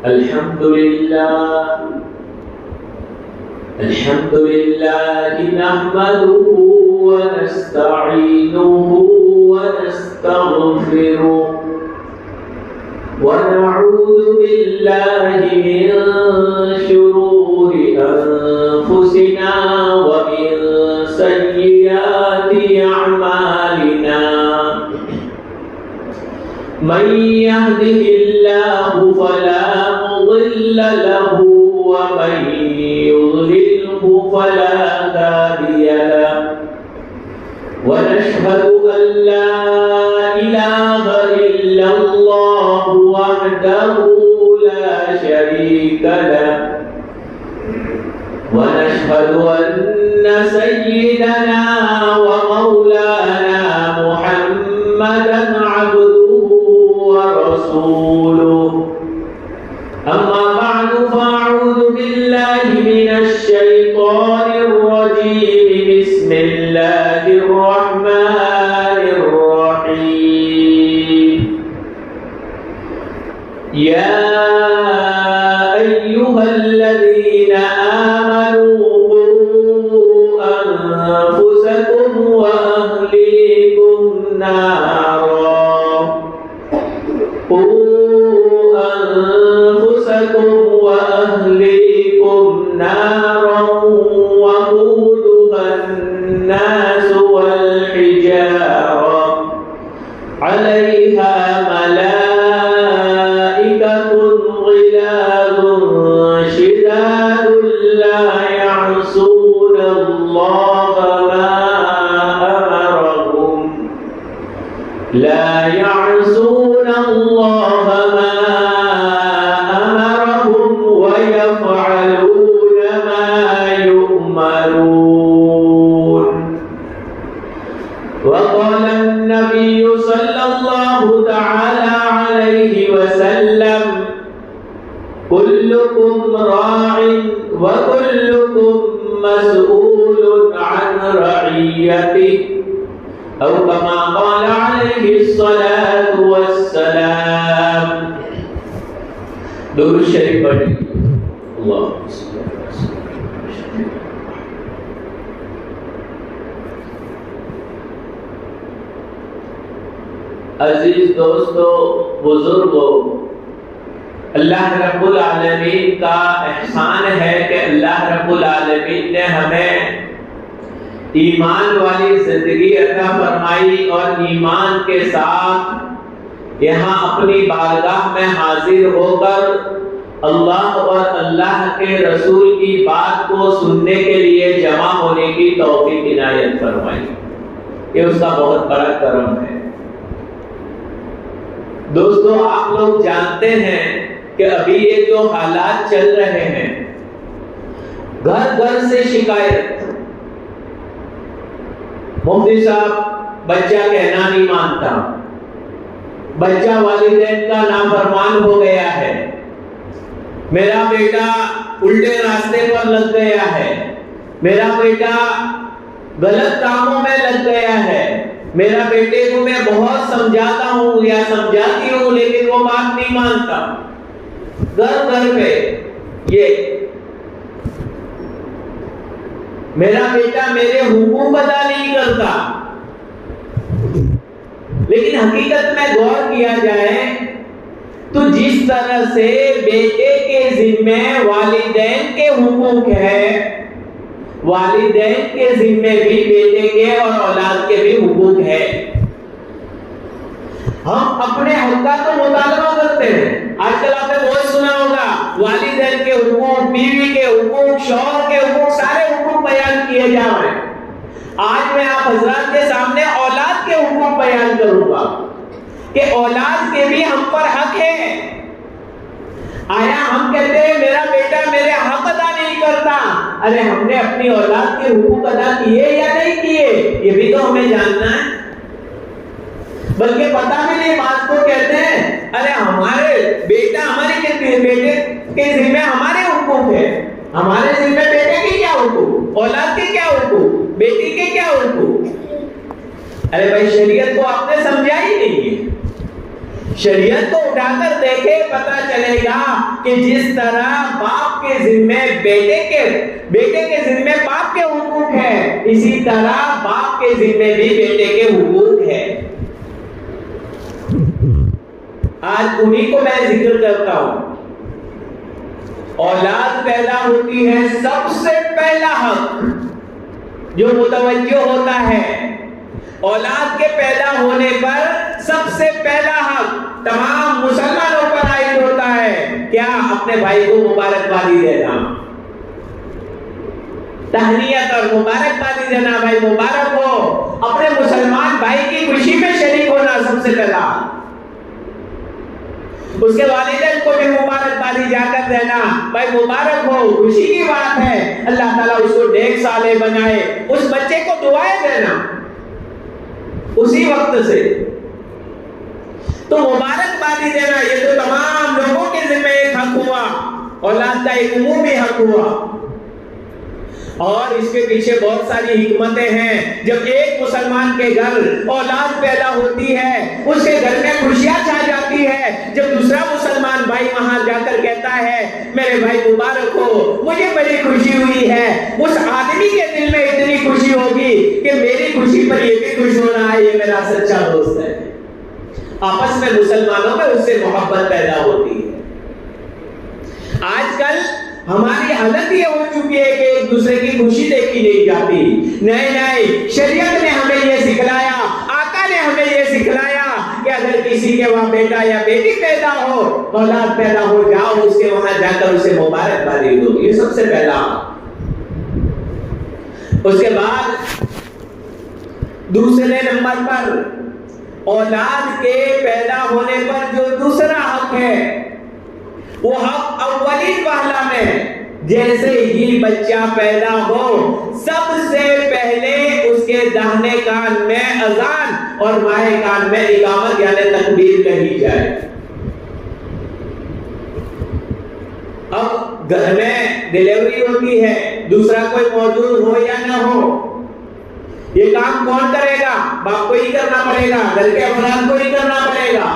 الحمد لله نحمده ونستعينه ونستغفره ونعوذ بالله من شرور أنفسنا ومن سيئات أعمالنا من يهده الله فلا مضل له ومن يضلله فلا هادي له ونشهد أن لا إله إلا الله وحده لا شريك له ونشهد أن سيدنا ومولانا محمدا عبده ورسوله أما بعد فأعوذ بالله من الشيطان الرجيم بسم الله الرحمن الرحيم يا أيها الذين آمنوا قوا أنفسكم وأهليكم نارا وقودها الناس والحجارة عليها ملائكة غلاظ شداد لا يعصون الله ما أمرهم ويفعلون ما يؤمرون. وقال النبي صلى الله تعالى عليه وسلم كلكم راع وكلكم مسؤول عن رعيته أو كما قال عليه الصلاة والسلام. درود شریف پڑھیں. اللهم صل على سيدنا. عزیز دوستو، بزرگوں، اللہ رب العالمین کا احسان ہے کہ اللہ رب العالمین نے ہمیں ایمان والی زندگی عطا فرمائی اور ایمان کے ساتھ یہاں اپنی بارگاہ میں حاضر ہو کر اللہ اور اللہ کے رسول کی بات کو سننے کے لیے جمع ہونے کی توفیق عنایت فرمائی. یہ اس کا بہت بڑا کرم ہے. دوستو، آپ لوگ جانتے ہیں کہ ابھی یہ جو حالات چل رہے ہیں، گھر گھر سے شکایت. مفتی صاحب، بچہ کہنا نہیں مانتا، بچہ والدین کا نافرمان ہو گیا ہے، میرا بیٹا الٹے راستے پر لگ گیا ہے، میرا بیٹا غلط کاموں میں لگ گیا ہے، میرا بیٹے کو میں بہت سمجھاتا ہوں یا سمجھاتی ہوں لیکن وہ بات نہیں مانتا. گھر گھر پہ یہ میرا بیٹا میرے حقوق ادا نہیں کرتا. لیکن حقیقت میں غور کیا جائے تو جس طرح سے بیٹے کے ذمہ والدین کے حقوق ہے، والدین کے ذمہ بھی بیٹے کے اور اولاد کے بھی حقوق ہے. ہم اپنے حق کا تو مطالبہ کرتے ہیں. آج کل آپ نے بہت سنا ہوگا والدین کے حقوق، بیوی کے حقوق، شوہر کے حقوق، سارے حقوق بیان کیے جا رہے ہیں. آج میں آپ حضرات کے سامنے اولاد کے حقوق بیان کروں گا کہ اولاد کے بھی ہم پر حق ہے. آیا ہم کہتے ہیں میرا بیٹا میرے حق ادا نہیں کرتا، ارے ہم نے اپنی اولاد کے حقوق ادا کیے یا نہیں کیے یہ بھی تو ہمیں جاننا ہے. بلکہ پتہ بھی نہیں بات کو کہتے ہیں ارے ہمارے بیٹا ہمارے بیٹے کے ذمہ ہمارے حقوق ہے، ہمارے ذمہ بیٹے کے کیا حقوق، اولاد کے کیا حقوق، بیٹی کے کیا حقوق. ارے بھائی شریعت کو آپ نے سمجھا ہی نہیں ہے. شریعت کو اٹھا کر دیکھے پتا چلے گا کہ جس طرح باپ کے ذمے بیٹے کے ذمے باپ کے حقوق ہے، اسی طرح باپ کے ذمے بھی بیٹے کے حقوق ہے۔ آج انہی کو میں ذکر کرتا ہوں۔ اولاد پیدا ہوتی ہے، سب سے پہلا حق جو متوجہ ہوتا ہے، اولاد کے پیدا ہونے پر سب سے پہلا حق تمام مسلمانوں پر عائد ہوتا ہے، کیا؟ اپنے بھائی کو مبارکبادی دینا، تہنیت اور مبارکبادی دینا، بھائی مبارک ہو، اپنے مسلمان بھائی کی خوشی میں شریک ہونا سب سے پہلا۔ اس کے والدین کو بھی مبارکبادی جا کر دینا، بھائی مبارک ہو، خوشی کی بات ہے، اللہ تعالیٰ اس کو نیک صالح بنائے، اس بچے کو دعائیں دینا اسی وقت سے۔ تو مبارکبادی دینا یہ تو تمام لوگوں کے ذمہ ایک حق ہوا، اولاد کا ایک عمومی حق ہوا، اور اس کے پیچھے بہت ساری حکمتیں ہیں۔ جب ایک مسلمان کے گھر اولاد پیدا ہوتی ہے، اس کے گھر میں خوشیاں چھا جاتی ہے۔ جب دوسرا مسلمان بھائی وہاں جا کر کہتا ہے میرے بھائی مبارک ہو، مجھے بڑی خوشی ہوئی ہے، اس آدمی کے دل میں اتنی خوشی ہوگی کہ میری خوشی پر یہ بھی خوش ہو رہا ہے، یہ میرا سچا دوست ہے۔ آپس میں مسلمانوں میں اس سے محبت پیدا ہوتی ہے۔ آج کل ہماری حالت یہ ہو چکی ہے کہ ایک دوسرے کی خوشی دیکھی نہیں جاتی۔ نہیں، شریعت نے ہمیں یہ سکھلایا، آقا نے ہمیں یہ سکھلایا کہ اگر کسی کے وہاں بیٹا یا بیٹی پیدا ہو، اولاد پیدا ہو، جاؤ اس کے وہاں جا کر اسے مبارکبادی دو، یہ سب سے پہلا۔ اس کے بعد دوسرے نمبر پر اولاد کے پیدا ہونے پر جو دوسرا حق ہے، وہ حق اولین والا میں، جیسے ہی بچہ پیدا ہو سب سے پہلے اس کے داہنے کان میں اذان اور بائیں کان میں اقامت یعنی تکبیر کہی جائے۔ اب گھر میں ڈیلیوری ہوتی ہے، دوسرا کوئی موجود ہو یا نہ ہو، یہ کام کون کرے گا؟ باپ کو ہی کرنا پڑے گا، گھر کے افراد کو ہی کرنا پڑے گا۔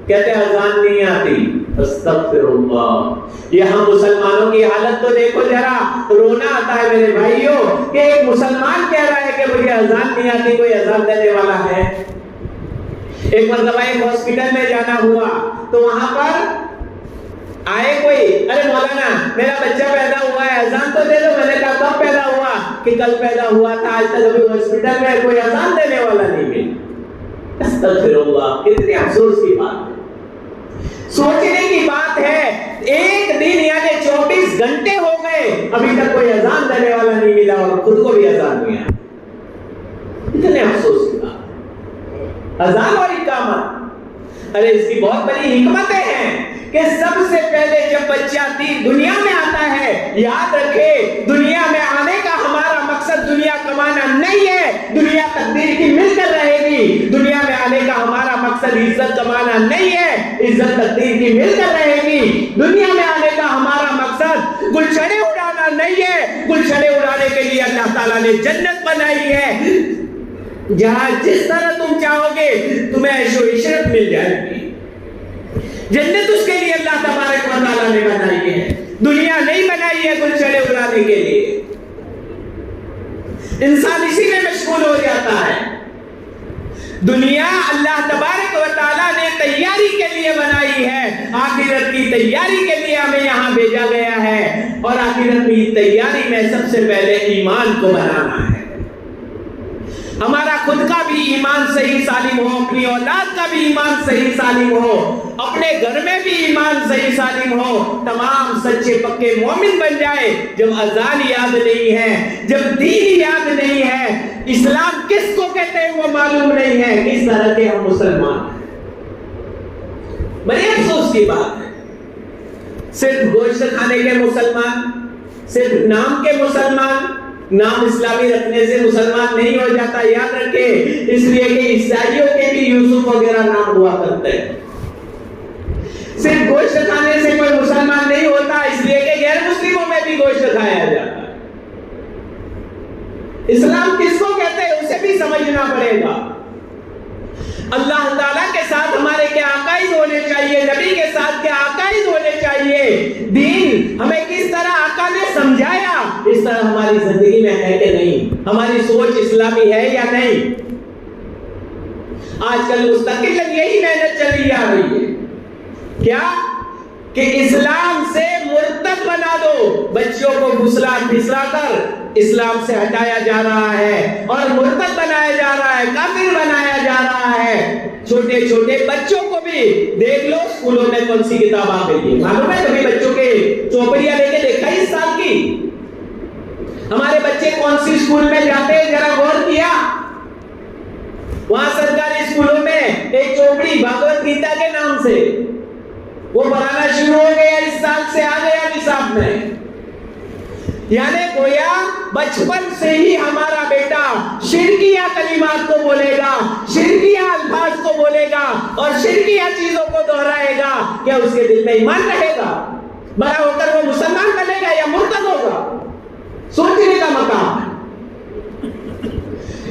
کہتے ہیں اذان نہیں آتی، استغفر اللہ۔ یہ ہم مسلمانوں کی حالت تو دیکھو ذرا، رونا آتا ہے میرے بھائیوں کہ ایک مسلمان کہہ رہا ہے کہ مجھے اذان نہیں آتی، کوئی اذان دینے والا ہے؟ ایک مرتبہ ایک ہاسپٹل میں جانا ہوا تو وہاں پر آئے کوئی، ارے مولانا میرا بچہ پیدا ہوا ہے، اذان تو دے دو۔ میں نے کہا کب پیدا ہوا؟ کہ کل پیدا ہوا تھا، آج تک ابھی ہاسپٹل میں کوئی اذان دینے والا نہیں ملا۔ استغفر اللہ، کتنی افسوس کی بات ہے، سوچنے کی بات ہے۔ ایک دن یعنی 24 گھنٹے ہو گئے، ابھی تک کوئی اذان دینے والا نہیں ملا اور خود کو بھی اذان نہیں آیا۔ کتنے افسوس کی بات، اذان اور اقامت۔ ارے اس کی بہت بڑی حکمتیں ہیں کہ سب سے پہلے جب بچہ دنیا میں آتا ہے، یاد رکھے دنیا میں آنے کا ہمارا مقصد دنیا کمانا نہیں ہے، دنیا تقدیر کی مل کر رہے گی۔ دنیا میں آنے کا ہمارا مقصد عزت کمانا نہیں ہے، عزت تقدیر کی مل کر رہے گی۔ دنیا میں آنے کا ہمارا مقصد گلشنے اڑانا نہیں ہے، گلشنے اڑانے کے لیے اللہ تعالیٰ نے جنت بنائی ہے، جہاں جس طرح تم چاہو گے تمہیں عیش و عشرت مل جائے گی۔ جنت اس کے لیے اللہ تبارک و تعالیٰ نے بنائی ہے، دنیا نہیں بنائی ہے گلشنے اڑانے کے لیے۔ انسان اسی میں مشغول ہو جاتا ہے۔ دنیا اللہ تبارک و تعالیٰ نے تیاری کے لیے بنائی ہے، آخرت کی تیاری کے لیے ہمیں یہاں بھیجا گیا ہے، اور آخرت کی تیاری میں سب سے پہلے ایمان کو بنانا ہے۔ ہمارا خود کا بھی ایمان صحیح سالم ہو، اپنی اولاد کا بھی ایمان صحیح سالم ہو، اپنے گھر میں بھی ایمان صحیح سالم ہو، تمام سچے پکے مومن بن جائے۔ جب اذان یاد نہیں ہے، جب دین یاد نہیں ہے، اسلام کس کو کہتے ہیں وہ معلوم نہیں ہے، کس طرح کے ہم مسلمان ہیں۔ بڑے افسوس کی بات ہے، صرف گوشت کھانے کے مسلمان، صرف نام کے مسلمان، نام اسلامی رکھنے سے مسلمان نہیں ہو جاتا، یاد رکھے، اس لیے کہ عیسائیوں کے بھی یوسف وغیرہ نام ہوا کرتے ہیں۔ صرف گوشت کھانے سے کوئی مسلمان نہیں ہوتا، اس لیے کہ غیر مسلموں میں بھی گوشت کھایا جاتا ہے۔ اسلام کس کو کہتے ہیں اسے بھی سمجھنا پڑے گا۔ اللہ تعالیٰ کے ساتھ ہمارے کیا عقائد ہونے چاہیے، نبی کے ساتھ کیا عقائد ہونے چاہیے، دین ہمیں کس طرح آقا نے سمجھایا، اس طرح ہماری زندگی میں ہے کہ نہیں، ہماری سوچ اسلامی ہے یا نہیں۔ آج کل مستقل یہی محنت چلی آ رہی ہے، کیا کہ اسلام سے مرتد بنا دو، بچوں کو پھسلا پھسلا کر اسلام سے ہٹایا جا رہا ہے اور مرتد بنایا جا رہا ہے، کافر بنایا جا رہا ہے۔ چھوٹے چھوٹے بچوں کو بھی دیکھ لو اسکولوں میں کون سی کتاب آ گئی ہے، معلوم ہے کبھی بچوں کے چوپڑیاں لے کے دیکھا 20 سال کی؟ ہمارے بچے کون سی اسکول میں جاتے ہیں ذرا غور کیا؟ وہاں سرکاری اسکولوں میں ایک چوپڑی بھگوت گیتا کے نام سے وہ پڑھانا شروع ہو گیا، اس سال سے آ گیا نصاب میں۔ یعنی گویا بچپن سے ہی ہمارا بیٹا شرکیہ کلمات کو بولے گا، شرکیہ الفاظ کو بولے گا اور شرکیہ چیزوں کو دہرائے گا، کیا اس کے دل میں ایمان رہے گا؟ بڑا ہو کر وہ مسلمان بنے گا یا مرتد ہوگا؟ سوچنے کا مقام ہے۔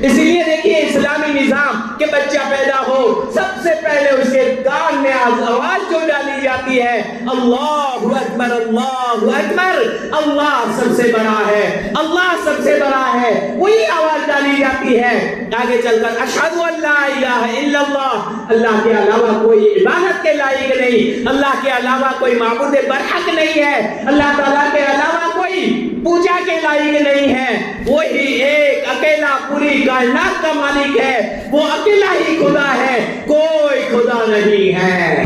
اسی لیے دیکھیے اسلامی نظام کہ بچہ پیدا ہو سب سے پہلے اس کے کان میں آواز جو ڈالی جاتی ہے، اللہ اکبر اللہ اکبر، اللہ سب سے بڑا ہے، اللہ سب سے بڑا ہے، وہی آواز ڈالی جاتی ہے۔ آگے چل کر اشہد ان لا الہ الا اللہ، اللہ کے علاوہ کوئی عبادت کے لائق نہیں، اللہ کے علاوہ کوئی معبود برحق نہیں ہے، اللہ تعالیٰ کے علاوہ کوئی پوجا کے لائق نہیں ہے، وہی ایک اکیلا پوری کائنات کا مالک ہے، وہ اکیلا ہی خدا ہے، کوئی خدا نہیں ہے۔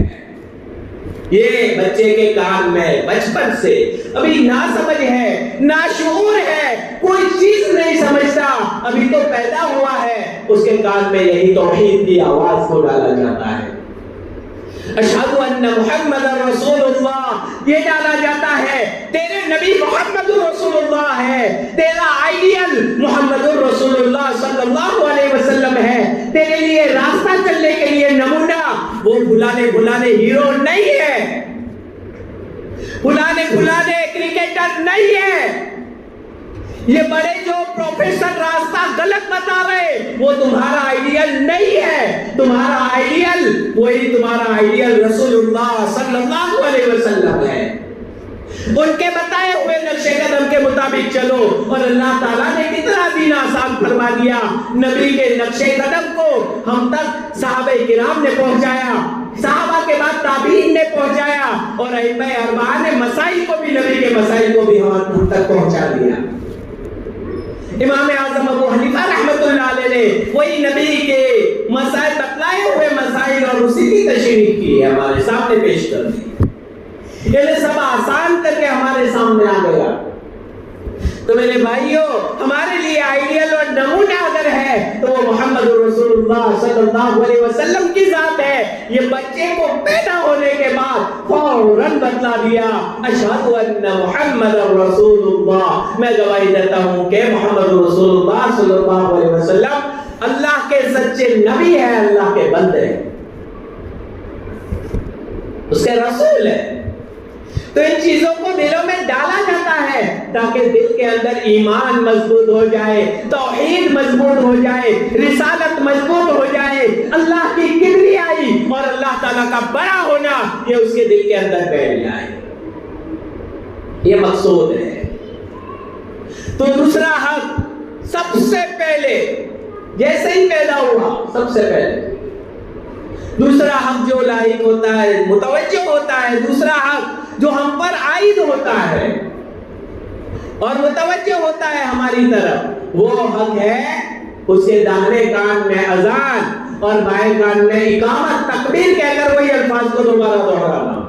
یہ بچے کے کان میں بچپن سے ابھی نہ سمجھ ہے، نہ شعور ہے، کوئی چیز نہیں سمجھتا، ابھی تو پیدا ہوا ہے، اس کے کان میں یہی توحید کی آواز کو ڈالا جاتا ہے، اشہد ان محمد رسول اللہ، یہ ڈالا جاتا ہے، تیرے نبی محمد رسول اللہ ہے، تیرا آئیڈیل محمد رسول اللہ صلی اللہ علیہ وسلم ہے، تیرے لیے راستہ چلنے کے لیے نمونہ وہ بھلانے ہیرو نہیں ہے، بھلانے کرکٹر نہیں ہے، یہ بڑے جو پروفیسر راستہ غلط بتا رہے وہ تمہارا آئیڈیل نہیں ہے، تمہارا آئیڈیل وہی تمہارا آئیڈیل رسول اللہ صلی اللہ علیہ وسلم ہے۔ ان کے بتائے ہوئے نقش قدم کے مطابق چلو، اور اللہ تعالیٰ نے کتنا دین آسان فرما دیا، نبی کے نقش قدم کو ہم تک صحابہ کرام نے پہنچایا، صحابہ کے بعد تابعین نے پہنچایا، اور ائمہ اربعہ نے مسائل کو بھی، نبی کے مسائل کو بھی ہم تک پہنچا دیا۔ امام اعظم ابو حنیفہ رحمۃ اللہ علیہ نے وہی نبی کے مسائل بتلائے ہوئے مسائل اور اسی کی تشریح کی ہے، ہمارے سامنے پیش کر دی، یہ سب آسان کر کے ہمارے سامنے آ گیا۔ تو میرے بھائیوں، ہمارے لیے آئیڈیل اور نمونہ اگر ہے تو وہ محمد رسول اللہ صلی اللہ علیہ وسلم کی ذات ہے۔ یہ بچے کو پیدا ہونے کے بعد فوراً بتلا دیا، اشہد ان محمد رسول اللہ، میں گواہی دیتا ہوں کہ محمد رسول اللہ صلی اللہ علیہ وسلم اللہ کے سچے نبی ہے، اللہ کے بندے ہیں، اس کے رسول ہے۔ تو ان چیزوں کو دلوں میں ڈالا جاتا ہے تاکہ دل کے اندر ایمان مضبوط ہو جائے، توحید مضبوط ہو جائے، رسالت مضبوط ہو جائے، اللہ کی کبریائی اور اللہ تعالیٰ کا بڑا ہونا یہ اس کے دل کے اندر بیٹھ جائے، یہ مقصود ہے۔ تو دوسرا حق سب سے پہلے جیسے ہی پیدا ہوا، سب سے پہلے دوسرا حق جو لاحق ہوتا ہے، متوجہ ہوتا ہے، دوسرا حق جو ہم پر عائد ہوتا ہے اور متوجہ ہوتا ہے ہماری طرف، وہ حق ہے اس کے داہنے کان میں اذان اور بائیں کان میں اقامت، تکبیر کہہ کر وہی الفاظ کو دوبارہ دہرانا۔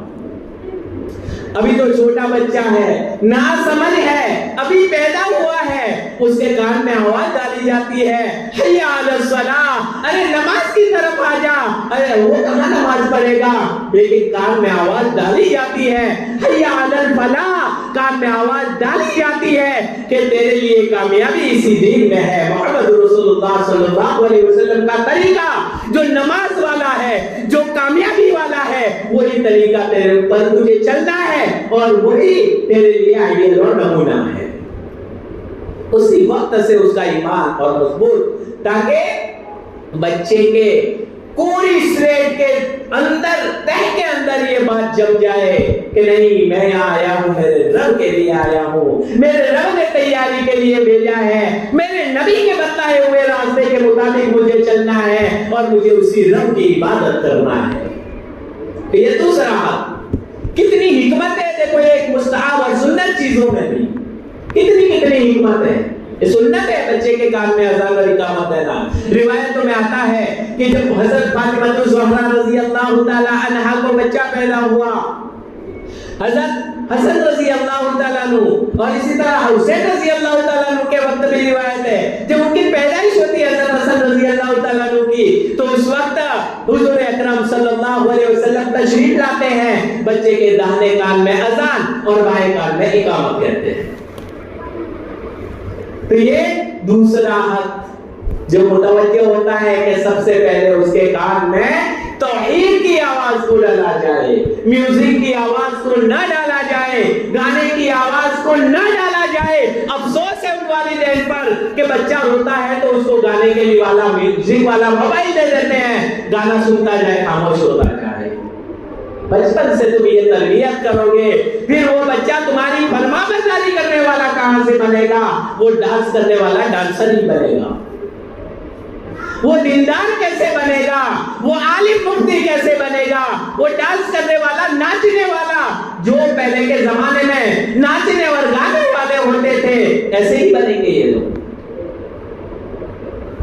ابھی تو چھوٹا بچہ ہے، نا سمجھ ہے، ابھی پیدا ہوا ہے، اس کے کان میں آواز ڈالی جاتی ہے، حی علی الصلاۃ، ارے نماز کی طرف آ جا، ارے وہ کہاں نماز پڑھے گا، لیکن کان میں آواز ڈالی جاتی ہے، حی علی الفلاح، کان میں آواز ڈالی جاتی ہے کہ تیرے لیے کامیابی اسی دین میں ہے۔ محمد رسول اللہ صلی اللہ علیہ وسلم کا طریقہ جو نماز والا ہے، جو کامیابی والا ہے، وہی طریقہ تیرے پر تجھے چلنا ہے اور وہی تیرے لیے آئیڈیل اور نمونہ ہے۔ اسی وقت سے اس کا ایمان اور مضبوط، تاکہ بچے کے پوری سلیٹ کے اندر تہ کے اندر یہ بات جم جائے کہ نہیں، میں یہاں آیا ہوں میرے رب کے لیے آیا ہوں، میرے رب نے تیاری کے لیے بھیجا ہے، میرے نبی کے بتائے ہوئے راستے کے مطابق مجھے چلنا ہے اور مجھے اسی رب کی عبادت کرنا ہے۔ یہ دوسرا حق، کتنی حکمت ہے، دیکھو ایک مستحب اور سنت چیزوں میں بھی کتنی حکمت ہے۔ سنت ہے بچے کے کان میں اذان اور اقامت دینا۔ روایتوں میں آتا ہے کہ جب حضرت فاطمہ الزہرا رضی اللہ تعالی عنہا کو بچہ پیدا ہوا، حضرت حسن رضی اللہ تعالیٰ عنہ اور اسی طرح حسین رضی اللہ تعالیٰ عنہ کے وقت بھی روایت ہے، جب ان کی پیدائش ہوتی ہے حضرت حسن رضی اللہ تعالیٰ عنہ کی، تو اس وقت حضور اکرم صلی اللہ علیہ وسلم تشریف لاتے ہیں، بچے کے داہنے کان میں اذان اور بائیں کان میں اقامت کہتے ہیں۔ تو یہ دوسرا حق جو متوجہ ہوتا ہے کہ سب سے پہلے اس کے کان میں توحید کی آواز کو ڈالا جائے، میوزک کی آواز کو نہ ڈالا جائے، گانے کی آواز کو نہ ڈالا جائے۔ افسوس ہے ان والدین پر کہ بچہ روتا ہے تو اس کو گانے کے لیے والا میوزک والا موبائل دے دیتے ہیں، گانا سنتا جائے، خاموش ہوتا جائے۔ بچپن سے تم یہ تربیت کرو گے، پھر وہ بچہ تمہاری فرما برداری کرنے والا کہاں سے بنے گا؟ وہ ڈانس کرنے والا ڈانسر ہی بنے گا۔ وہ دیندار کیسے بنے گا؟ وہ عالم مفتی کیسے بنے گا؟ وہ ڈانس کرنے والا، ناچنے والا، جو پہلے کے زمانے میں ناچنے اور گانے والے ہوتے تھے، ایسے ہی بنیں گے یہ لوگ۔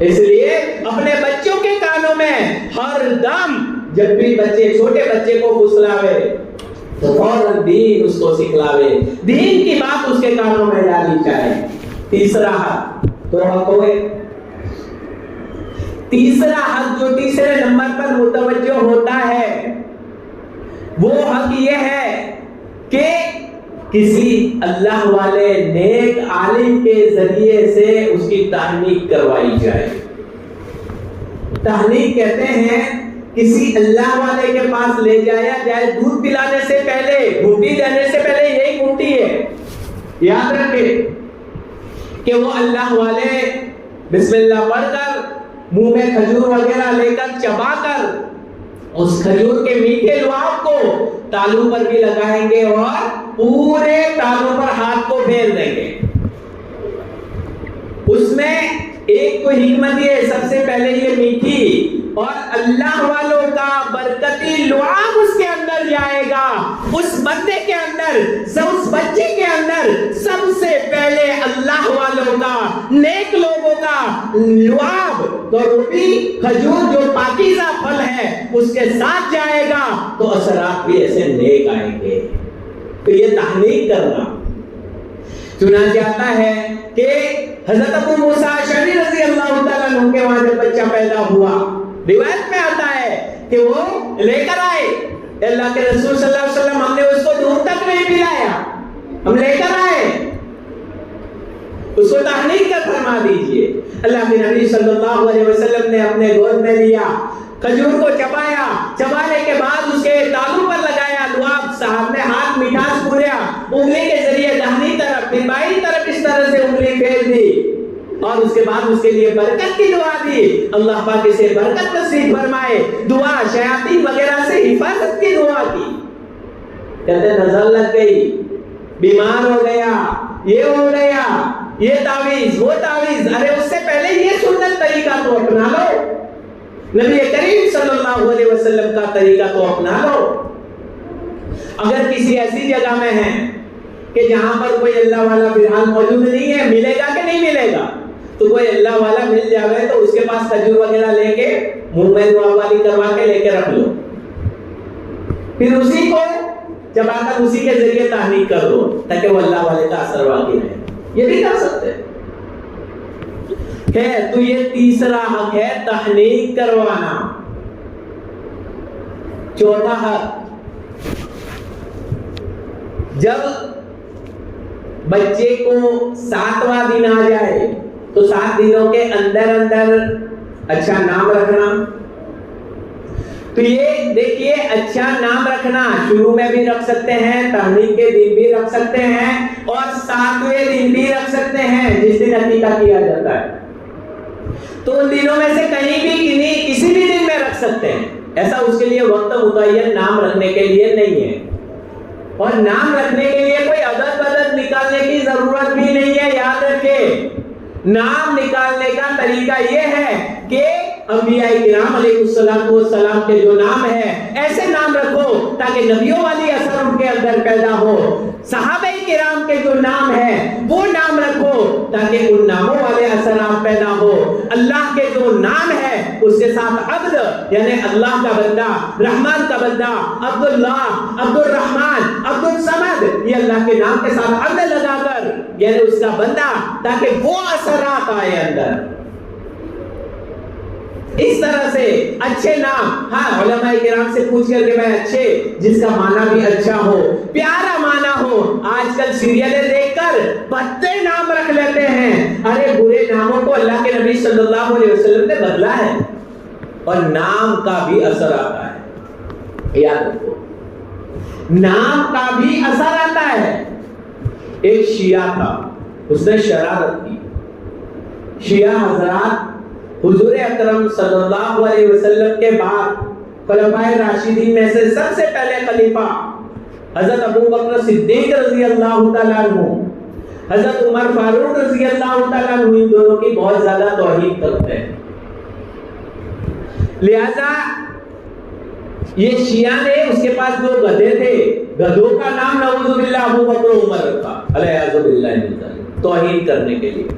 اس لیے اپنے بچوں کے کانوں میں ہر دم جب بھی بچے چھوٹے بچے کو پھسلاوے تو فوراً دین اس کو سکھلاوے، دین کی بات اس کے کانوں میں ڈالی جائے۔ تیسرا حق، تو حق ہوئے۔ تیسرا حق جو تیسرے نمبر پر متوجہ ہوتا ہے وہ حق یہ ہے کہ کسی اللہ والے نیک عالم کے ذریعے سے اس کی تحنیک کروائی جائے۔ تحنیک کہتے ہیں کسی اللہ والے کے پاس لے جایا جائے، دودھ پلانے سے پہلے، گھونٹی دینے سے پہلے یہی گھونٹی ہے، یاد رکھیں کہ وہ اللہ والے بسم اللہ پڑھ کر منہ میں کھجور وغیرہ لے کر چبا کر اس کھجور کے میٹھے لعاب کو تالو پر بھی لگائیں گے اور پورے تالو پر ہاتھ کو پھیر دیں گے۔ اس میں ایک تو حکمت یہ، سب سے پہلے یہ میٹھی اور اللہ والوں کا برکتی لعاب اس کے اندر جائے گا، اس بندے کے اندر، اس بچے کے اندر سب سے پہلے اللہ والوں کا، نیک لوگوں کا لعاب، تو روبی کھجور جو پاکیزہ پھل ہے اس کے ساتھ جائے گا تو اثرات بھی ایسے نیک آئیں گے۔ تو یہ تحنیک کرنا چنا جاتا ہے کہ حضرت ابو موسیٰ اشعری رضی اللہ تعالیٰ عنہ کے وہاں جب بچہ پیدا ہوا، روایت میں آتا ہے کہ وہ لے کر آئے اللہ کے رسول صلی اللہ علیہ وسلم، ہم نے اس کو دودھ تک نہیں پلایا، ہم لے کر آئے، اس کو تحنیک کر فرما دیجئے۔ اللہ کے نبی صلی اللہ علیہ وسلم نے اپنے گود میں لیا، کھجور کو چبایا، چبانے کے بعد اس کے تالو پر لگایا لعاب، صاحب نے ہاتھ مٹھاس پوریا، انگلی کے ذریعے داہنی طرف پھر بائیں طرف اس طرح سے انگلی پھیر دی اور اس کے بعد اس کے لیے برکت کی دعا دی، اللہ پاک اسے برکت نصیب فرمائے، دعا شیاطین وغیرہ سے حفاظت کی دعا کی۔ کہتے نظر لگ گئی، بیمار ہو گیا، یہ ہو گیا، یہ تعویذ وہ تعویذ، ارے اس سے پہلے یہ سنت طریقہ تو اپنا لو، نبی کریم صلی اللہ علیہ وسلم کا طریقہ تو اپنا لو۔ اگر کسی ایسی جگہ میں ہے کہ جہاں پر کوئی اللہ والا فی الحال موجود نہیں ہے، ملے گا کہ نہیں ملے گا؟ تو کوئی اللہ والا مل جائے تو اس کے پاس کھجور وغیرہ لے کے منہ میں دعا والی کروا کے لے کے رکھ لو، پھر اسی کو چبا کر اسی کے ذریعے تحنیک کر دو تاکہ وہ اللہ والے کا اثر واقعی رہے، یہ بھی کر سکتے ہیں۔ خیر، تو یہ تیسرا حق ہے تحنیک کروانا۔ چوتھا حق، جب بچے کو 7واں دن آ جائے تو 7 دنوں کے اندر اندر اچھا نام رکھنا۔ تو یہ دیکھیے، اچھا نام رکھنا شروع میں بھی رکھ سکتے ہیں، تحنیک کے دن بھی رکھ سکتے ہیں اور 7ویں دن بھی رکھ سکتے ہیں جس دن عقیقہ کیا جاتا ہے۔ تو ان دنوں میں سے کہیں بھی کسی بھی دن میں رکھ سکتے ہیں. ایسا اس کے لیے وقت متعین نام رکھنے کے لیے نہیں ہے. اور نام رکھنے کے لیے کوئی عدد بدد نکالنے کی ضرورت بھی نہیں ہے. یاد رکھے نام نکالنے کا طریقہ یہ ہے کہ انبیاء کرام علیہ السلام کے جو نام ہے ایسے نام رکھو تاکہ نبیوں والی اثر ان کے اندر پیدا ہو. صحابہ کرام کے جو نام ہے وہ نام رکھو تاکہ ان ناموں والے اثرات پیدا ہو. اللہ کے جو نام ہے اس کے ساتھ عبد یعنی اللہ کا بندہ، رحمان کا بندہ، عبداللہ، عبد الرحمن، عبد الصمد، یہ اللہ کے نام کے ساتھ عبد لگا کر یعنی اس کا بندہ تاکہ وہ اثرات آئے اندر. اس طرح سے اچھے نام، ہاں علماء کرام سے پوچھ کر کے میں اچھے جس کا معنی بھی اچھا ہو، پیارا معنی ہو. آج کل سیریلیں دیکھ کر پتے نام رکھ لیتے ہیں. ارے برے ناموں کو اللہ کے نبی صلی اللہ علیہ وسلم نے بدلا ہے اور نام کا بھی اثر آتا ہے. یاد رکھو نام کا بھی اثر آتا ہے. ایک شیعہ تھا، اس نے شرارت کی. شیعہ حضرات حضور اکرم صلی اللہ علیہ وسلم کے بعد خلفائے راشدین میں سے سب سے پہلے خلیفہ حضرت ابو بکر صدیق رضی اللہ تعالیٰ عنہ، حضرت عمر فاروق رضی اللہ تعالیٰ عنہ، ان دونوں کی بہت زیادہ توہین کرتے ہیں. لہذا یہ شیعہ نے اس کے پاس دو گدھے تھے، گدھوں کا نام نعوذ باللہ ابو بکر و عمر رکھا علیہ باللہ توہین کرنے کے لیے.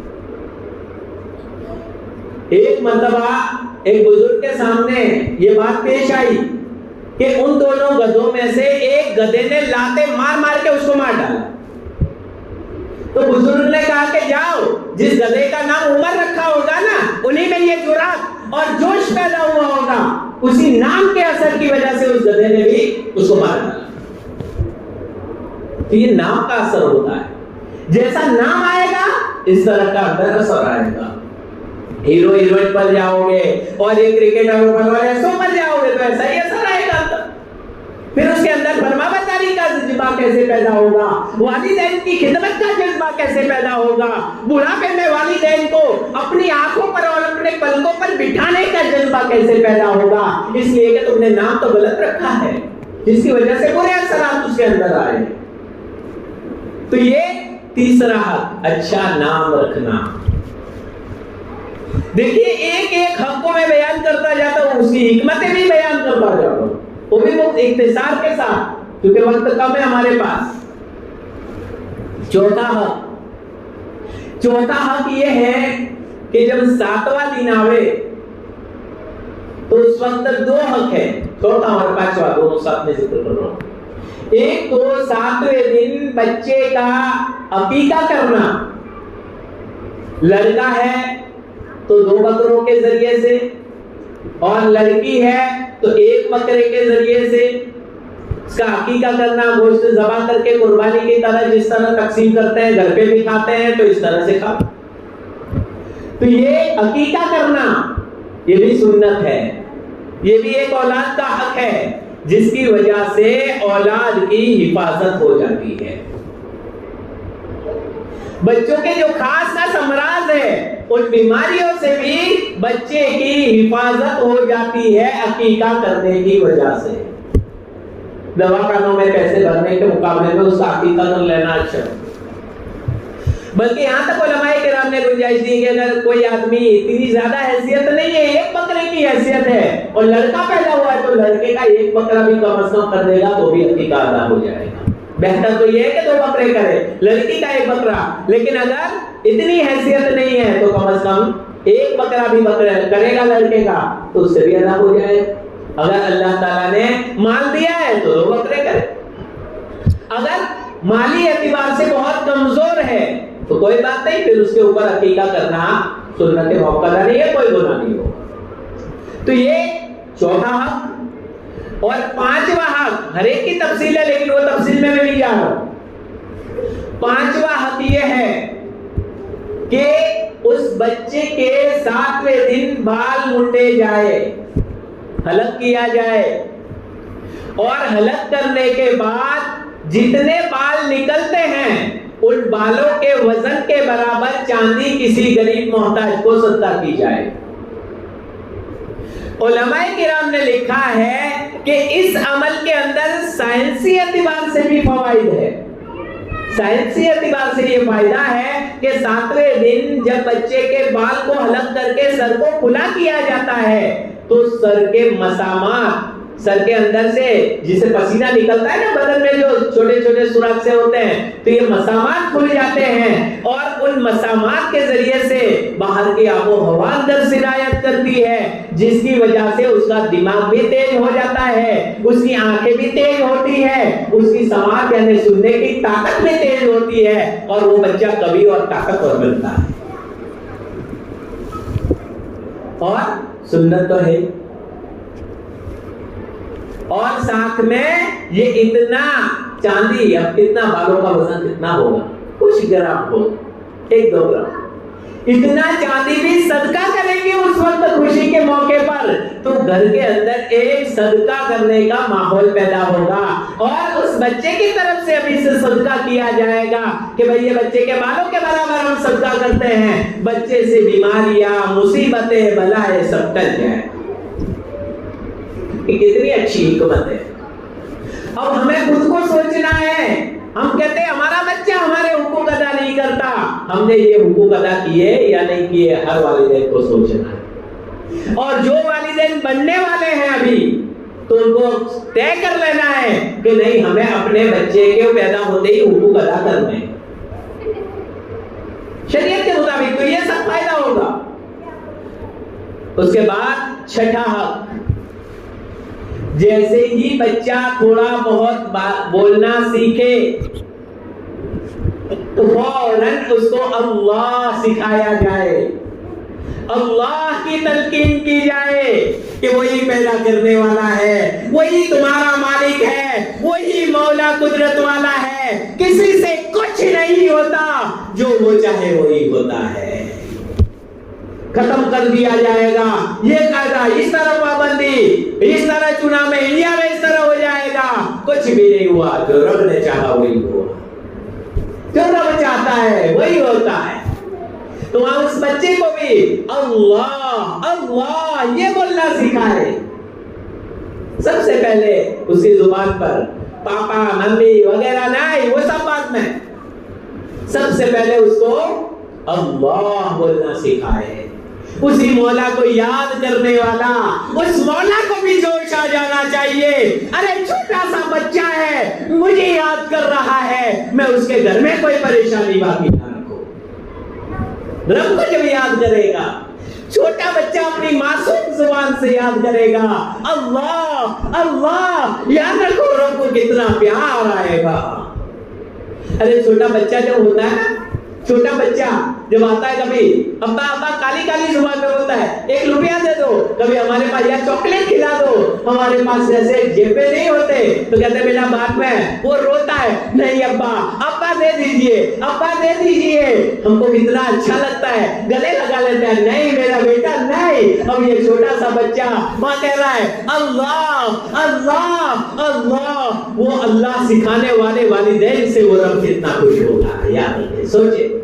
ایک مرتبہ ایک بزرگ کے سامنے یہ بات پیش آئی کہ ان دونوں گدھوں میں سے ایک گدھے نے لاتے مار مار کے اس کو مار ڈالا. تو بزرگ نے کہا کہ جاؤ جس گدھے کا نام عمر رکھا ہوگا نا انہی میں یہ جرات اور جوش پیدا ہوا ہوگا، اسی نام کے اثر کی وجہ سے اس گدھے نے بھی اس کو مار ڈالا. تو یہ نام کا اثر ہوتا ہے. جیسا نام آئے گا اس طرح کا اندر اثر آئے گا. ہیرو ہیروئن پر جاؤ گے اور یہ کرکٹر پر جاؤ گے تو ایسا ہی اثر آئے گا. پھر اس کے اندر فرما برداری کا جذبہ کیسے پیدا ہوگا، والدین کی خدمت کا جذبہ کیسے پیدا ہوگا، بڑھاپے میں والدین کو اپنی آنکھوں پر اور اپنے پلکوں پر بٹھانے کا جذبہ کیسے پیدا ہوگا. اس لیے کہ تم نے نام تو غلط رکھا ہے جس کی وجہ سے برے اثرات اس کے اندر آئے. تو یہ تیسرا حق، اچھا نام رکھنا. دیکھیے ایک ایک حق کو میں بیان کرتا جاتا ہوں، اس کی حکمتیں بھی بیان کرتا جاتا ہوں، وہ بھی بہت اختصار کے ساتھ کیونکہ وقت کم ہے ہمارے پاس. چوتھا حق یہ ہے کہ جب 7واں دن آوے تو اس وقت 2 حق ہے. چوتھا اور 5واں دونوں ساتھ میں ذکر کر رہا ہوں. ایک تو 7ویں دن بچے کا عقیقہ کرنا. لڑکا ہے تو 2 بکروں کے ذریعے سے اور لڑکی ہے تو 1 بکرے کے ذریعے سے اس کا عقیقہ کرنا، گوشت ذبح کر کے قربانی کی طرح جس طرح تقسیم کرتے ہیں، گھر پہ بھی کھاتے ہیں تو اس طرح سے کھا. تو یہ عقیقہ کرنا یہ بھی سنت ہے، یہ بھی ایک اولاد کا حق ہے جس کی وجہ سے اولاد کی حفاظت ہو جاتی ہے. بچوں کے جو خاص خاص امراض ہے ان بیماریوں سے بھی بچے کی حفاظت ہو جاتی ہے عقیقہ کرنے کی وجہ سے. دواخانوں میں پیسے بھرنے کے مقابلے میں اس کا عقیقہ کر لینا اچھا. بلکہ یہاں تک علماء کرام نے گنجائش دی کہ اگر کوئی آدمی اتنی زیادہ حیثیت نہیں ہے، 1 بکرے کی حیثیت ہے اور لڑکا پیدا ہوا ہے تو لڑکے کا 1 بکرا بھی کم از کم کر دے گا تو بھی عقیقہ ادا ہو جائے گا. بہتر تو یہ ہے کہ 2 بکرے کرے، لڑکی کا 1 بکرا. لیکن اگر اتنی حیثیت نہیں ہے تو کم از کم 1 بکرا بھی کرے گا لڑکے کا تو اس سے بھی ادا ہو جائے. اگر اللہ تعالیٰ نے مال دیا ہے تو 2 بکرے کرے. اگر مالی اعتبار سے بہت کمزور ہے تو کوئی بات نہیں، پھر اس کے اوپر عقیقہ کرنا سنت موقع نہیں ہے، کوئی گناہ نہیں ہوگا. تو یہ چوتھا حق. اور 5واں حق ہر ایک کی تفصیل ہے لیکن وہ تفصیل میں نہیں جا رہا ہوں. 5واں حق یہ ہے کہ اس بچے کے 7ویں دن بال منڈے جائے، حلق کیا جائے اور حلق کرنے کے بعد جتنے بال نکلتے ہیں ان بالوں کے وزن کے برابر چاندی کسی غریب محتاج کو صدقہ کی جائے۔ علماء کرام نے لکھا ہے کہ اس عمل کے اندر سائنسی اعتبار سے بھی فوائد ہے۔ سائنسی اعتبار سے یہ فائدہ ہے کہ 7ویں دن جب بچے کے بال کو حلق کر کے سر کو کھلا کیا جاتا ہے تو سر کے مسامات، سر کے اندر سے جسے پسینہ نکلتا ہے نا بدن میں جو چھوٹے چھوٹے سوراخ سے ہوتے ہیں، تو یہ مسامات کھل جاتے ہیں اور ان مسامات کے ذریعے سے باہر کی آب و ہوا اندر سرایت کرتی ہے، جس کی وجہ سے اس کا دماغ بھی تیز ہو جاتا ہے، اس کی آنکھیں بھی تیز ہوتی ہے، اس کی سماعت یعنی سننے کی طاقت بھی تیز ہوتی ہے اور وہ بچہ قوی اور طاقتور بنتا ہے۔ اور سنت تو ہے، اور ساتھ میں یہ اتنا چاندی، اب کتنا بالوں کا وزن کتنا ہوگا، کچھ گرام ہوگا، 1-2 گرام، اتنا چاندی بھی صدقہ کریں گے اس وقت خوشی کے موقع پر تو گھر کے اندر ایک صدقہ کرنے کا ماحول پیدا ہوگا، اور اس بچے کی طرف سے ابھی سے صدقہ کیا جائے گا کہ بھئی یہ بچے کے بالوں کے برابر ہم صدقہ کرتے ہیں، بچے سے بیماریاں، مصیبتیں، بلائیں سب ٹل جائیں۔ کتنی اچھی حکمت ہے۔ اب ہمیں خود کو سوچنا ہے، ہم کہتے ہیں ہمارا بچہ ہمارے حقوق ادا نہیں کرتا، ہم نے یہ حقوق ادا کیے یا نہیں کیے، ہر والدین کو سوچنا ہے۔ اور جو والدین بننے والے ہیں ابھی تو ان کو طے کر لینا ہے کہ نہیں، ہمیں اپنے بچے کے پیدا ہوتے ہی حقوق ادا کرنے ہیں شریعت کے مطابق، تو یہ سب فائدہ ہوگا۔ اس کے بعد چھٹا حق، جیسے ہی بچہ تھوڑا بہت بولنا سیکھے تو فوراً اس کو اللہ سکھایا جائے، اللہ کی تلقین کی جائے کہ وہی پیدا کرنے والا ہے، وہی تمہارا مالک ہے، وہی مولا قدرت والا ہے، کسی سے کچھ نہیں ہوتا، جو وہ چاہے وہی ہوتا ہے۔ ختم کر دیا جائے گا یہ قاعدہ، اس طرح پابندی، اس طرح چناؤ میں انڈیا میں اس طرح ہو جائے گا، کچھ بھی نہیں ہوا، جو رب نے چاہا وہی ہوا، جو رب چاہتا ہے وہی ہوتا ہے۔ تو ہم اس بچے کو بھی اللہ اللہ یہ بولنا سکھائے، سب سے پہلے اس کی زبان پر پاپا ممی وغیرہ نہیں، وہ سب بات میں، سب سے پہلے اس کو اللہ بولنا سکھائے، اسی مولا کو یاد کرنے والا، اس مولا کو بھی جوش آ جانا چاہیے، ارے چھوٹا سا بچہ ہے مجھے یاد کر رہا ہے، میں اس کے گھر میں کوئی پریشانی باقی نہ رکھوں۔ رب کو جب یاد کرے گا، چھوٹا بچہ اپنی معصوم زبان سے یاد کرے گا اللہ اللہ، یاد رکھو رب کو کتنا پیار آئے گا۔ ارے چھوٹا بچہ جو ہوتا ہے نا، چھوٹا بچہ جب آتا ہے کبھی ابا ابا کالی کالی زبان میں بولتا ہے 1 روپیہ دے دو، کبھی ہمارے پاس یا چاکلیٹ کھلا دو، ہمارے پاس جیسے جیبیں نہیں ہوتے تو کہتے ہیں بیٹا بعد میں، وہ روتا ہے نہیں ابا ابا دے دیجئے ابا دے دیجئے، ہم کو کتنا اچھا لگتا ہے، گلے لگا لیتے ہیں نہیں میرا بیٹا نہیں۔ اب یہ چھوٹا سا بچہ ماں کہہ رہا ہے اللہ اللہ اللہ، وہ اللہ سکھانے والے والدین سے وہ رب کتنا خوش ہوگا، یاد رکھیں، سوچیں۔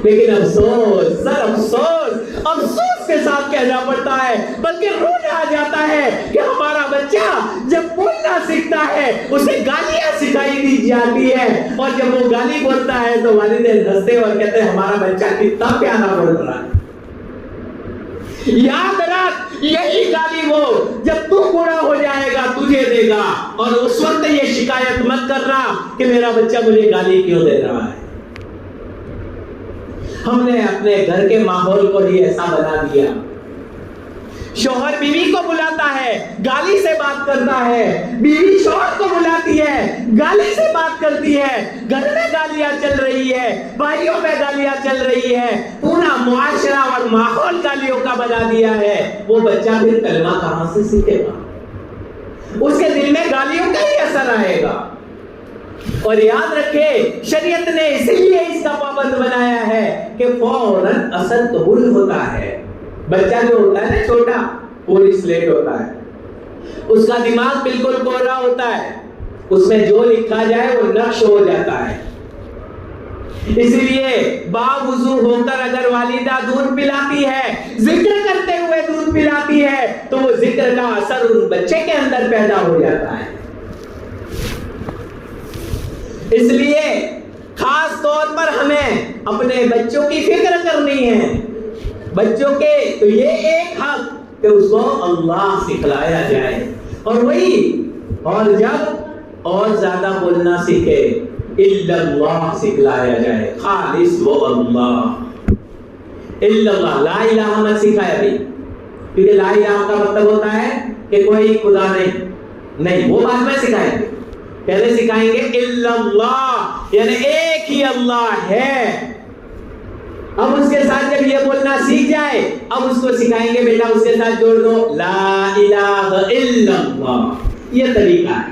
لیکن افسوس سر افسوس افسوس کے ساتھ کہنا پڑتا ہے، بلکہ رونا آ جاتا ہے کہ ہمارا بچہ جب بولنا سیکھتا ہے اسے گالیاں سکھائی دی جاتی ہے، اور جب وہ گالی بولتا ہے تو والدین ہنستے اور کہتے ہیں ہمارا بچہ کتنا پیارا بول رہا ہے۔ یاد رکھ یہی گالی وہ جب تو بوڑھا ہو جائے گا تجھے دے گا، اور اس وقت یہ شکایت مت کرنا کہ میرا بچہ مجھے گالی کیوں دے رہا ہے۔ ہم نے اپنے گھر کے ماحول کو ہی ایسا بنا دیا، شوہر بیوی کو بلاتا ہے گالی سے بات کرتا ہے، بیوی شوہر کو بلاتی ہے گالی سے بات کرتی ہے، گھر میں گالیاں چل رہی ہے، بھائیوں میں گالیاں چل رہی ہے، پورا معاشرہ اور ماحول گالیوں کا بنا دیا ہے۔ وہ بچہ پھر کلمہ کہاں سے سیکھے گا؟ اس کے دل میں گالیوں کا ہی اثر آئے گا۔ اور یاد رکھے شریعت نے اسی لیے اس کا پابند بنایا ہے کہ فوراً اثر قبول ہوتا ہے۔ بچہ جو ہوتا ہے نا چھوٹا، پوری سلیٹ ہوتا ہے، اس کا دماغ بالکل کوہرا ہوتا ہے، اس میں جو لکھا جائے وہ نقش ہو جاتا ہے، اسی لیے باوضو ہو کر اگر والدہ دودھ پلاتی ہے، ذکر کرتے ہوئے دودھ پلاتی ہے، تو وہ ذکر کا اثر ان بچے کے اندر پیدا ہو جاتا ہے۔ اس لیے خاص طور پر ہمیں اپنے بچوں کی فکر کرنی ہے۔ بچوں کے تو یہ ایک حق کہ اس کو اللہ سکھلایا جائے، اور وہی اور جب اور زیادہ بولنا سیکھے، الا اللہ سکھلایا جائے، خالص وہ اللہ، الا اللہ، لا الہ مت سکھائے ابھی، کیونکہ لا الہ کا مطلب ہوتا ہے کہ کوئی خدا نہیں، وہ بعد میں سکھائیں گے، پہلے سکھائیں گے الا اللہ، یعنی ایک ہی اللہ ہے۔ اب اس کے ساتھ جب یہ بولنا سیکھ جائے، اب اس کو سکھائیں گے بیٹا اس کے ساتھ جوڑ دو لا الہ الا اللہ، یہ طریقہ ہے۔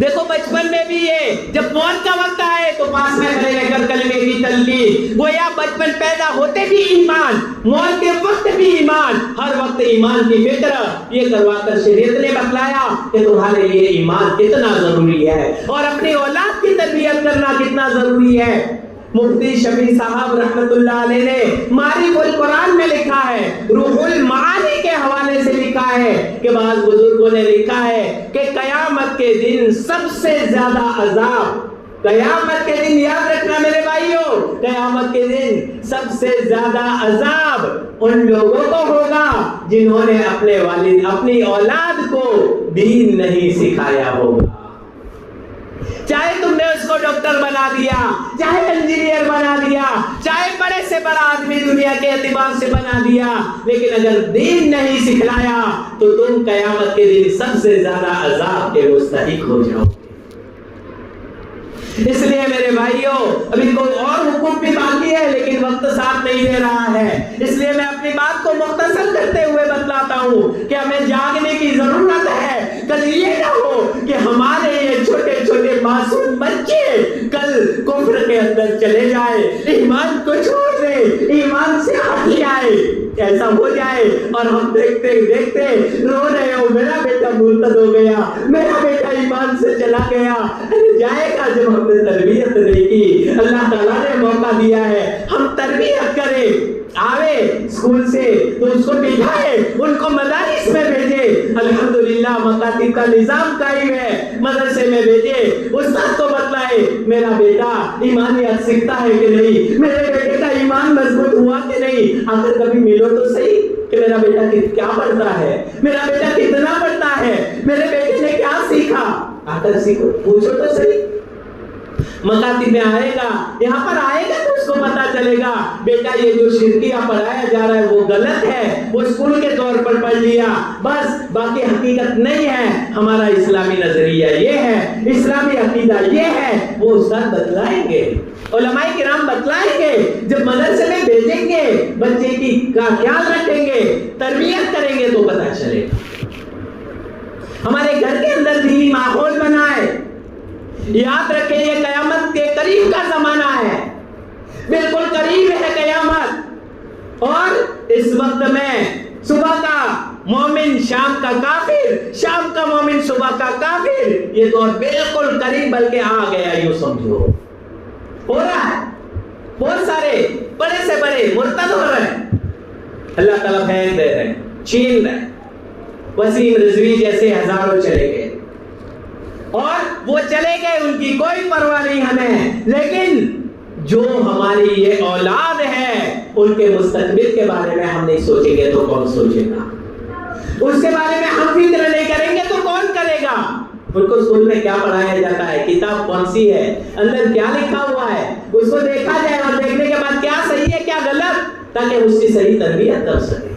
دیکھو بچپن میں بھی یہ جب موت کا وقت آئے تو پاس میں کھڑے رہ کر کلمے کی تلقین، گویا بچپن پیدا ہوتے بھی ایمان، موت کے وقت بھی ایمان، ہر وقت ایمان کی فکر یہ کروا کر شریعت نے بتلایا کہ تمہارے لیے ایمان کتنا ضروری ہے اور اپنی اولاد کی تربیت کرنا کتنا ضروری ہے۔ مفتی شفیع صاحب رحمت اللہ علیہ نے معارف القرآن میں لکھا ہے، روح المعانی کے حوالے سے لکھا ہے کہ بعض بزرگوں نے لکھا ہے کہ قیامت کے دن سب سے زیادہ عذاب، قیامت کے دن یاد رکھنا میرے بھائیوں، قیامت کے دن سب سے زیادہ عذاب ان لوگوں کو ہوگا جنہوں نے اپنے والد اپنی اولاد کو دین نہیں سکھایا ہوگا۔ چاہے تم نے اس کو ڈاکٹر بنا دیا، چاہے انجینئر بنا دیا، چاہے بڑے سے بڑا آدمی دنیا کے اعتبار سے بنا دیا، لیکن اگر دین نہیں سکھلایا تو تم قیامت کے دن سب سے زیادہ عذاب کے مستحق ہو جاؤ۔ اس لیے میرے بھائیوں ابھی کوئی اور حکم بھی باقی ہے لیکن وقت ساتھ نہیں دے رہا ہے، اس لیے میں اپنی بات کو مختصر کرتے ہوئے بتلاتا ہوں کہ ہمیں جاگنے کی ضرورت ہے۔ کل یہ نہ ہو کہ ہمارے یہ چھوٹے چھوٹے معصوم بچے کل کفر کے اندر چلے جائے، ایمان کو چھوڑ دے، ایمان سے ہٹ جائے، ایسا ہو جائے اور ہم دیکھتے دیکھتے رو رہے ہو میرا بیٹا مرتد ہو گیا، میرا بیٹا ایمان سے چلا گیا۔ جائے گا جب ہم نے تربیت نہیں کی، اللہ تعالیٰ نے موقع دیا ہے ہم تربیت کریں، آوے اسکول سے تو اس کو بٹھائے، ان کو مدارس میں بھیجے، الحمدللہ مکاتب کا نظام قائم ہے، مدرسے میں بھیجے، استاد کو بتلائے میرا بیٹا ایمانیت سیکھتا ہے کہ نہیں، میرے بیٹے کا ایمان مضبوط ہوا کہ نہیں، آخر کبھی ملو تو صحیح کہ میرا بیٹا کیا پڑھتا ہے، میرا بیٹا کتنا پڑھتا ہے، میرے بیٹے نے کیا سیکھا، آ کر سیکھو، پوچھو تو صحیح۔ مکاتب میں آئے گا، یہاں پر آئے گا تو اس کو پتا چلے گا بیٹا یہ جو شرکیہ پڑھایا جا رہا ہے وہ غلط ہے، وہ اسکول کے طور پر پڑھ لیا بس، باقی حقیقت نہیں ہے، ہمارا اسلامی نظریہ یہ ہے، اسلامی عقیدہ یہ ہے، وہ استاد بتلائیں گے، علماء کرام بتلائیں گے، جب مدرسے میں بھیجیں گے بچے کی کا خیال رکھیں گے، تربیت کریں گے تو پتا چلے گا۔ ہمارے گھر کے اندر بھی ماحول بنائے، یاد رکھیں یہ قیامت کے قریب کا زمانہ ہے، بالکل قریب ہے قیامت، اور اس وقت میں صبح کا مومن شام کا کافر، شام کا مومن صبح کا کافر، یہ دور بالکل قریب بلکہ آ گیا یوں سمجھو، ہو رہا ہے، بہت سارے بڑے سے بڑے مرتد ہو رہے ہیں، اللہ تعالیٰ پھینک دے رہے ہیں، چھین رہے ہیں، وسیم رضوی جیسے ہزاروں چلے گئے اور وہ چلے گئے، ان کی کوئی پرواہ نہیں ہمیں، لیکن جو ہماری یہ اولاد ہے ان کے مستقبل کے بارے میں ہم نہیں سوچیں گے تو کون سوچے گا، اس کے بارے میں ہم فکر نہیں کریں گے تو کون کرے گا، ان کو اسکول میں کیا پڑھایا جاتا ہے، کتاب کون سی ہے، اندر کیا لکھا ہوا ہے، اس کو دیکھا جائے اور دیکھنے کے بعد کیا صحیح ہے کیا غلط، تاکہ اس کی صحیح تربیت کر سکے۔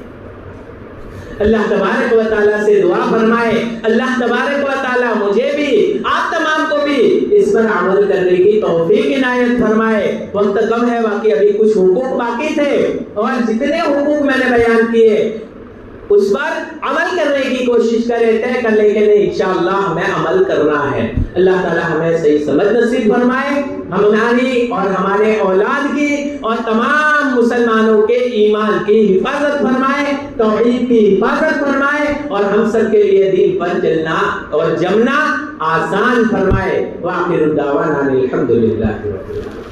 اللہ تبارک و تعالیٰ سے دعا فرمائے اللہ تبارک و تعالیٰ مجھے بھی آپ تمام کو بھی اس پر عمل کرنے کی توفیق عنایت فرمائے۔ وقت کم ہے، باقی ابھی کچھ حقوق باقی تھے اور جتنے حقوق میں نے بیان کیے اس پر عمل کرنے کی کوشش کریں، طے کر لیں کہ نہیں انشاءاللہ ہمیں عمل کرنا ہے۔ اللہ تعالیٰ ہمیں صحیح سمجھ نصیب فرمائے، ہماری اور ہمارے اولاد کی اور تمام مسلمانوں کے ایمان کی حفاظت فرمائے، توحید کی حفاظت فرمائے اور ہم سب کے لیے دین پر چلنا اور جمنا آسان فرمائے۔ وآخر دعوانا الحمدللہ رب العالمین۔